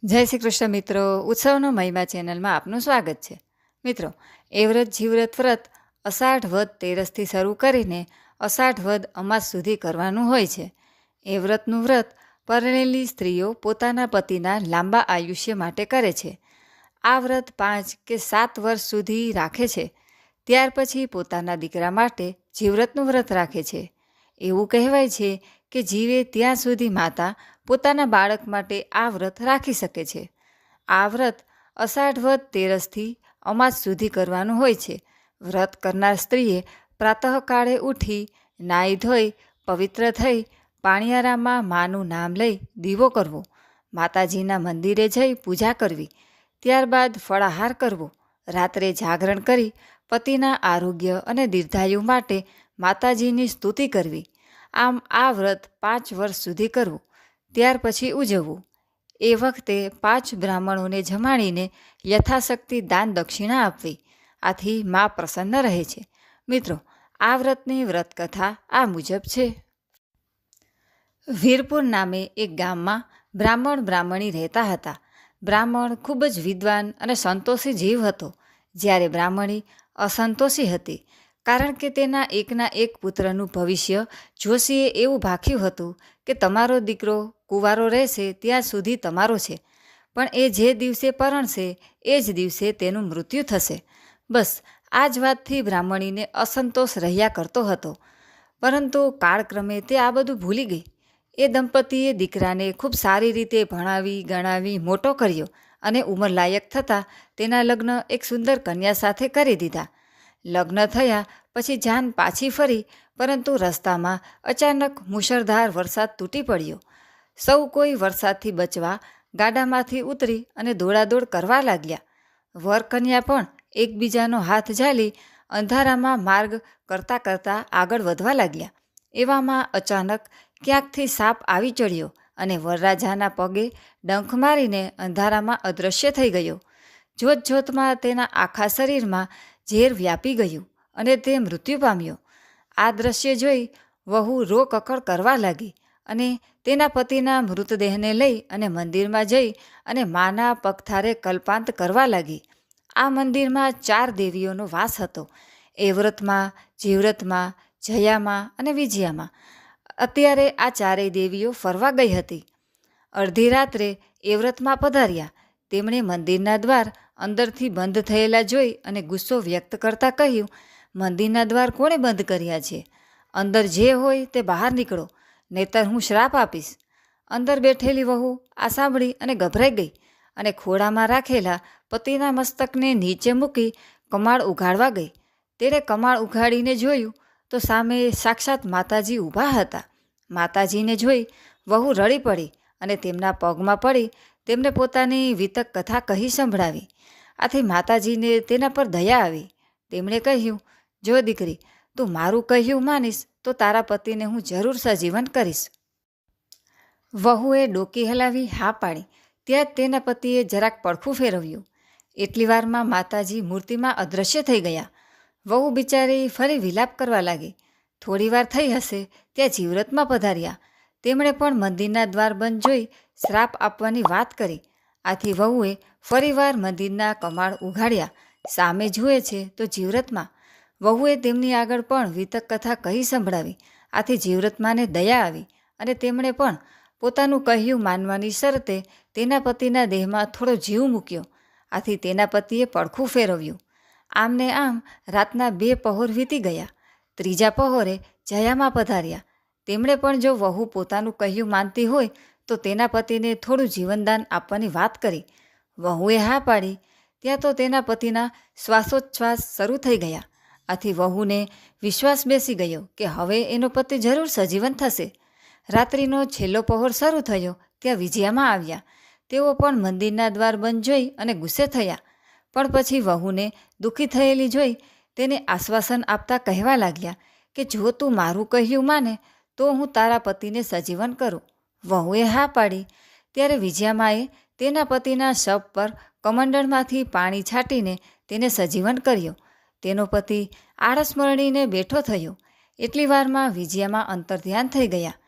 જય શ્રી કૃષ્ણ મિત્રો, ઉત્સવનો મહિમા ચેનલમાં આપનું સ્વાગત છે. મિત્રો, એ વ્રત જીવવ્રત વ્રત અષાઢ વદ તેરસથી શરૂ કરીને અષાઢ વદ અમાસ સુધી કરવાનું હોય છે. એ વ્રતનું વ્રત પરણેલી સ્ત્રીઓ પોતાના પતિના લાંબા આયુષ્ય માટે કરે છે. આ વ્રત 5 કે 7 વર્ષ સુધી રાખે છે. ત્યાર પછી પોતાના દીકરા માટે જીવવ્રતનું વ્રત રાખે છે. એવું કહેવાય છે કે જીવે ત્યાં સુધી માતા પોતાના બાળક માટે આ વ્રત રાખી શકે છે. આ વ્રત અષાઢ વદ તેરસથી અમાસ સુધી કરવાનું હોય છે. વ્રત કરનાર સ્ત્રીએ પ્રાતઃકાળે ઉઠી નાહી ધોઈ પવિત્ર થઈ પાણિયારામાં માનું નામ લઈ દીવો કરવો, માતાજીના મંદિરે જઈ પૂજા કરવી, ત્યારબાદ ફળાહાર કરવો, રાત્રે જાગરણ કરી પતિના આરોગ્ય અને દીર્ઘાયુ માટે માતાજીની સ્તુતિ કરવી. આમ આ વ્રત 5 વર્ષ સુધી કરવું, ત્યાર પછી ઉજવવું. એ વખતે 5 બ્રાહ્મણોને જમાડીને યથાશક્તિ દાન દક્ષિણા આપવી. આથી મા પ્રસન્ન રહે છે. મિત્રો, આ વ્રતની વ્રતકથા આ મુજબ છે. વીરપુર નામે એક ગામમાં બ્રાહ્મણી રહેતા હતા. બ્રાહ્મણ ખૂબ જ વિદ્વાન અને સંતોષી જીવ હતો, જ્યારે બ્રાહ્મણી અસંતોષી હતી, કારણ કે તેના એકના એક પુત્રનું ભવિષ્ય જોશીએ એવું ભાખ્યું હતું કે તમારો દીકરો કુંવારો રહેશે ત્યાં સુધી તમારો છે, પણ એ જે દિવસે પરણશે એ જ દિવસે તેનું મૃત્યુ થશે. બસ આ જ વાતથી બ્રાહ્મણીને અસંતોષ રહ્યા કરતો હતો. પરંતુ કાળક્રમે તે આ બધું ભૂલી ગઈ. એ દંપતીએ દીકરાને ખૂબ સારી રીતે ભણાવી ગણાવી મોટો કર્યો અને ઉંમરલાયક થતાં તેના લગ્ન એક સુંદર કન્યા સાથે કરી દીધા. લગ્ન થયા પછી જાન પાછી ફરી, પરંતુ રસ્તામાં અચાનક મુશળધાર વરસાદ તૂટી પડ્યો. સૌ કોઈ વરસાદથી બચવા ગાડામાંથી ઉતરી અને દોડાદોડ કરવા લાગ્યા. વર કન્યા પણ એકબીજાનો હાથ ઝાલી અંધારામાં માર્ગ કરતાં કરતાં આગળ વધવા લાગ્યા. એવામાં અચાનક ક્યાંકથી સાપ આવી ચડ્યો અને વરરાજાના પગે ડંખ મારીને અંધારામાં અદૃશ્ય થઈ ગયો. જોતજોતમાં તેના આખા શરીરમાં ઝેર વ્યાપી ગયું અને તે મૃત્યુ પામ્યો. આ દ્રશ્ય જોઈ વહુ રોકકળ કરવા લાગી અને તેના પતિના મૃતદેહને લઈ અને મંદિરમાં જઈ અને માના પગથારે કલ્પાંત કરવા લાગી. આ મંદિરમાં 4 દેવીઓનો વાસ હતો: એ વ્રતમાં, જીવ્રતમાં, જયામાં અને વિજયામાં. અત્યારે આ 4 દેવીઓ ફરવા ગઈ હતી. અડધી રાત્રે એ વ્રતમાં પધાર્યા. તેમણે મંદિરના દ્વાર અંદરથી બંધ થયેલા જોઈ અને ગુસ્સો વ્યક્ત કરતાં કહ્યું, મંદિરના દ્વાર કોણે બંધ કર્યા છે? અંદર જે હોય તે બહાર નીકળો, નહીતર હું શ્રાપ આપીશ. અંદર બેઠેલી વહુ આ સાંભળી અને ગભરાઈ ગઈ અને ખોળામાં રાખેલા પતિના મસ્તકને નીચે મૂકી કમાળ ઉઘાડવા ગઈ. તેણે કમાળ ઉઘાડીને જોયું તો સામે સાક્ષાત માતાજી ઊભા હતા. માતાજીને જોઈ વહુ રડી પડી અને તેમના પગમાં પડી તેમને પોતાની વિતક કથા કહી સંભળાવી. આથી માતાજીને તેના પર દયા આવી. તેમણે કહ્યું, જો દીકરી, તું મારું કહ્યું માનીશ તો તારા પતિને હું જરૂર સજીવન કરીશ. વહુએ ડોકી હલાવી હા પાડી. ત્યાં જ તેના પતિએ જરાક પડખું ફેરવ્યું. એટલી વારમાં માતાજી મૂર્તિમાં અદૃશ્ય થઈ ગયા. વહુ બિચારી ફરી વિલાપ કરવા લાગી. થોડી વાર થઈ હશે ત્યાં જીવ્રતમાં પધાર્યા. તેમણે પણ મંદિરના દ્વાર બંધ જોઈ શ્રાપ આપવાની વાત કરી. આથી વહુએ ફરીવાર મંદિરના કમાળ ઉઘાડ્યા. સામે જુએ છે તો જીવ્રતમાં. વહુએ તેમની આગળ પણ વિતક કથા કહી સંભળાવી. આથી જીવ્રતમાને દયા આવી અને તેમણે પણ પોતાનું કહ્યું માનવાની શરતે તેના પતિના દેહમાં થોડો જીવ મૂક્યો. આથી તેના પતિએ પડખું ફેરવ્યું. આમને આમ રાતના 2 પહોર વીતી ગયા. ત્રીજા પહોરે જયામાં પધાર્યા. તેમણે પણ જો વહુ પોતાનું કહ્યું માનતી હોય તો તેના પતિને થોડું જીવનદાન આપવાની વાત કરી. વહુએ હા પાડી. ત્યાં તો તેના પતિના શ્વાસોચ્છ્વાસ શરૂ થઈ ગયા. આથી વહુને વિશ્વાસ બેસી ગયો કે હવે એનો પતિ જરૂર સજીવન થશે. રાત્રિનો છેલ્લો પહોર શરૂ થયો ત્યાં વિજયામાં આવ્યા. તેઓ પણ મંદિરના દ્વાર બંધ જોઈ અને ગુસ્સે થયા, પણ પછી વહુને દુઃખી થયેલી જોઈ તેને આશ્વાસન આપતા કહેવા લાગ્યા કે જો તું મારું કહ્યું માને તો હું તારા પતિને સજીવન કરું. વહુએ હા પાડી. ત્યારે વિજયામાએ તેના પતિના શવ પર કમંડળમાંથી પાણી છાંટીને તેને સજીવન કર્યો. તેનો પતિ આળસ મરણીને બેઠો થયો. એટલી વારમાં વિજયામાં અંતર્ધ્યાન થઈ ગયા.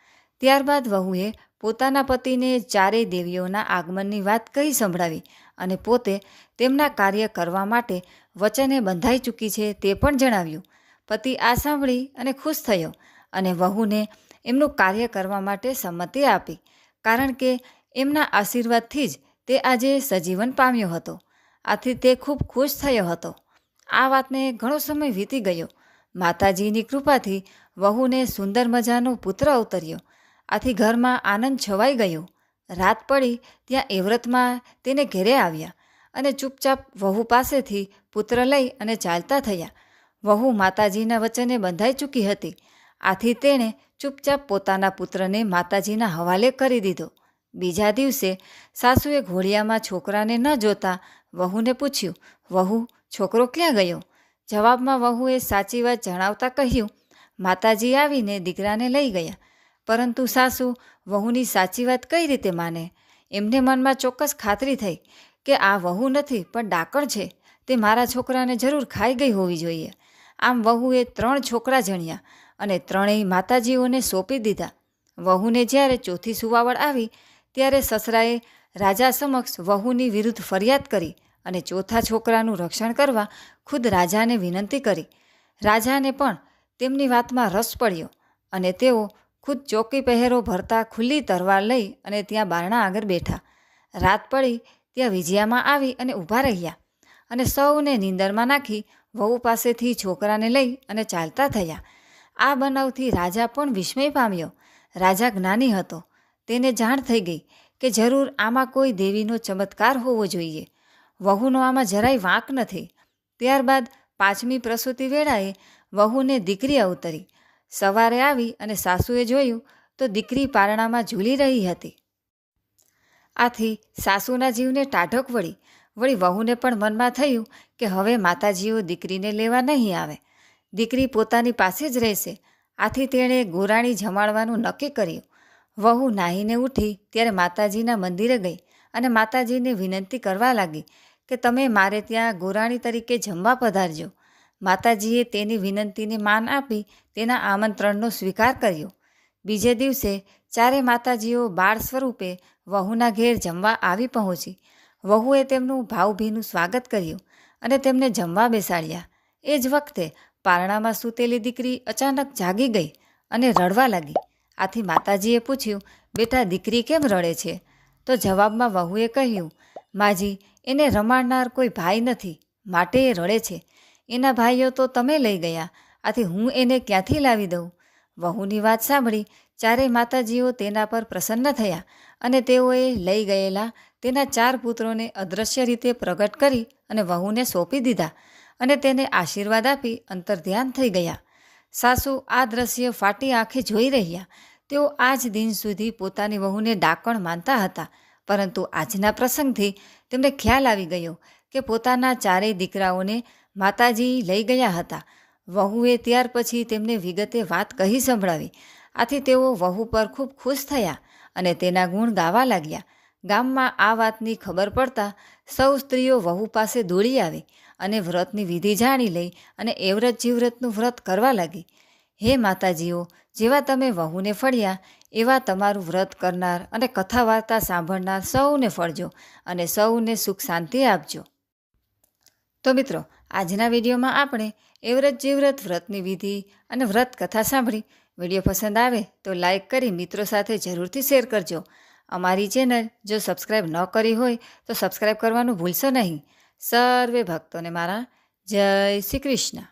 ત્યારબાદ વહુએ પોતાના પતિને ચારેય દેવીઓના આગમનની વાત કહી સંભળાવી અને પોતે તેમના કાર્ય કરવા માટે વચને બંધાઈ ચૂકી છે તે પણ જણાવ્યું. પતિ આ સાંભળી અને ખુશ થયો અને વહુને એમનું કાર્ય કરવા માટે સંમતિ આપી, કારણ કે એમના આશીર્વાદથી જ તે આજે સજીવન પામ્યો હતો. આથી તે ખૂબ ખુશ થયો હતો. આ વાતને ઘણો સમય વીતી ગયો. માતાજીની કૃપાથી વહુને સુંદર મજાનો પુત્ર અવતર્યો. આથી ઘરમાં આનંદ છવાઈ ગયો. રાત પડી ત્યાં એવ્રતમાં તેને ઘેરે આવ્યા અને ચૂપચાપ વહુ પાસેથી પુત્ર લઈ અને ચાલતા થયા. વહુ માતાજીના વચને બંધાઈ ચૂકી હતી. આથી તેણે ચૂપચાપ પોતાના પુત્રને માતાજીના હવાલે કરી દીધો. બીજા દિવસે સાસુએ ઘોડિયામાં છોકરાને ન જોતા વહુને પૂછ્યું, વહુ, છોકરો ક્યાં ગયો? જવાબમાં વહુએ સાચી વાત જણાવતા કહ્યું, માતાજી આવીને દીકરાને લઈ ગયા. પરંતુ સાસુ વહુની સાચી વાત કઈ રીતે માને? એમને મનમાં ચોક્કસ ખાતરી થઈ કે આ વહુ નથી પણ ડાકણ છે. તે મારા છોકરાને જરૂર ખાઈ ગઈ હોવી જોઈએ. આમ વહુએ 3 છોકરા જણ્યા અને ત્રણેય માતાજીઓને સોંપી દીધા. વહુને જ્યારે ચોથી સુવાવડ આવી ત્યારે સસરાએ રાજા સમક્ષ વહુની વિરુદ્ધ ફરિયાદ કરી અને ચોથા છોકરાનું રક્ષણ કરવા ખુદ રાજાને વિનંતી કરી. રાજાને પણ તેમની વાતમાં રસ પડ્યો અને તેઓ ખુદ ચોકી પહેરો ભરતા ખુલ્લી તરવાર લઈ અને ત્યાં બારણા આગળ બેઠા. રાત પડી ત્યાં વિજયામાં આવી અને ઊભા રહ્યા અને સૌને નીંદરમાં નાખી વહુ પાસેથી છોકરાને લઈ અને ચાલતા થયા. આ બનાવથી રાજા પણ વિસ્મય પામ્યો. રાજા જ્ઞાની હતો. તેને જાણ થઈ ગઈ કે જરૂર આમાં કોઈ દેવીનો ચમત્કાર હોવો જોઈએ. વહુનો આમાં જરાય વાંક નથી. ત્યારબાદ 5મી પ્રસૂતિ વેળાએ વહુને દીકરી અવતરી. સવારે આવી અને સાસુએ જોયું તો દીકરી પારણામાં ઝૂલી રહી હતી. આથી સાસુના જીવને ટાઢક વળી વહુને પણ મનમાં થયું કે હવે માતાજીઓ દીકરીને લેવા નહીં આવે. દીકરી પોતાની પાસે જ રહેશે. આથી તેણે ગોરાણી જમાડવાનું નક્કી કર્યું. વહુ નાહીને ઉઠી ત્યારે માતાજીના મંદિરે ગઈ અને માતાજીને વિનંતી કરવા લાગી કે તમે મારે ત્યાં ગોરાણી તરીકે જમવા પધારજો. માતાજીએ તેની વિનંતીને માન આપી તેના આમંત્રણનો સ્વીકાર કર્યો. બીજે દિવસે ચારે માતાજીઓ બાળ સ્વરૂપે વહુના ઘેર જમવા આવી પહોંચી. વહુએ તેમનું ભાવભીનું સ્વાગત કર્યું અને તેમને જમવા બેસાડ્યા. એ જ વખતે પારણામાં સૂતેલી દીકરી અચાનક જાગી ગઈ અને રડવા લાગી. આથી માતાજીએ પૂછ્યું, બેટા દીકરી કેમ રડે છે? તો જવાબમાં વહુએ કહ્યું, માજી, એને રમાડનાર કોઈ ભાઈ નથી, માટે એ રડે છે. એના ભાઈઓ તો તમે લઈ ગયા, આથી હું એને ક્યાંથી લાવી દઉં? વહુની વાત સાંભળી ચારેય માતાજીઓ તેના પર પ્રસન્ન થયા અને તેઓએ લઈ ગયેલા તેના 4 પુત્રોને અદૃશ્ય રીતે પ્રગટ કરી અને વહુને સોંપી દીધા અને તેને આશીર્વાદ આપી અંતર્ધ્યાન થઈ ગયા. સાસુ આ દ્રશ્ય ફાટી આંખે જોઈ રહ્યા. તેઓ આજ દિન સુધી પોતાની વહુને ડાકણ માનતા હતા, પરંતુ આજના પ્રસંગથી તેમને ખ્યાલ આવી ગયો કે પોતાના 4 દીકરાઓને માતાજી લઈ ગયા હતા. વહુએ ત્યાર પછી તેમને વિગતે વાત કહી સંભળાવી. આથી તેઓ વહુ પર ખૂબ ખુશ થયા અને તેના ગુણ ગાવા લાગ્યા. ગામમાં આ વાતની ખબર પડતા સૌ સ્ત્રીઓ વહુ પાસે દોડી આવી અને વ્રતની વિધિ જાણી લઈ અને એવ્રત જીવ્રતનું વ્રત કરવા લાગી. હે માતાજીઓ, જેવા તમે વહુને ફળ્યા એવા તમારું વ્રત કરનાર અને કથા વાર્તા સાંભળનાર સૌને ફળજો અને સૌને સુખ શાંતિ આપજો. તો મિત્રો, આજના વિડીયોમાં આપણે એવ્રત જીવ્રત વ્રતની વિધિ અને વ્રત કથા સાંભળી. વિડીયો પસંદ આવે તો લાઈક કરી મિત્રો સાથે જરૂરથી શેર કરજો. અમારી ચેનલ જો સબસ્ક્રાઈબ ન કરી હોય તો સબસ્ક્રાઈબ કરવાનું ભૂલશો નહીં. સર્વે ભક્તોને મારા જય શ્રી કૃષ્ણ.